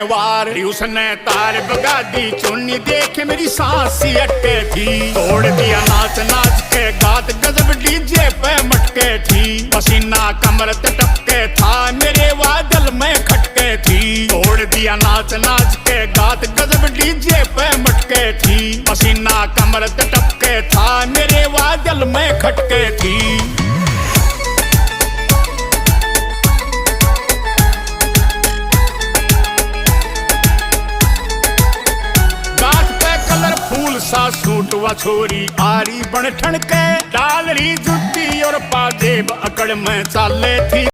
वार उसने तार बगा दी चुन्नी देख मेरी सांस सी अटके थी। तोड़ दिया नाच नाच के गात गजब डीजे पे मटके थी। पसीना कमर ते टपके था मेरे वादल में खटके थी। तोड़ दिया नाच नाच के गात गजब डीजे पे मटके थी। पसीना कमर ते टपके था मेरे वादल में खटके थी। सा सूट व छोरी आरी बन ठन के डाल रही जुत्ती और पाजेब अकड़ में चाले थी।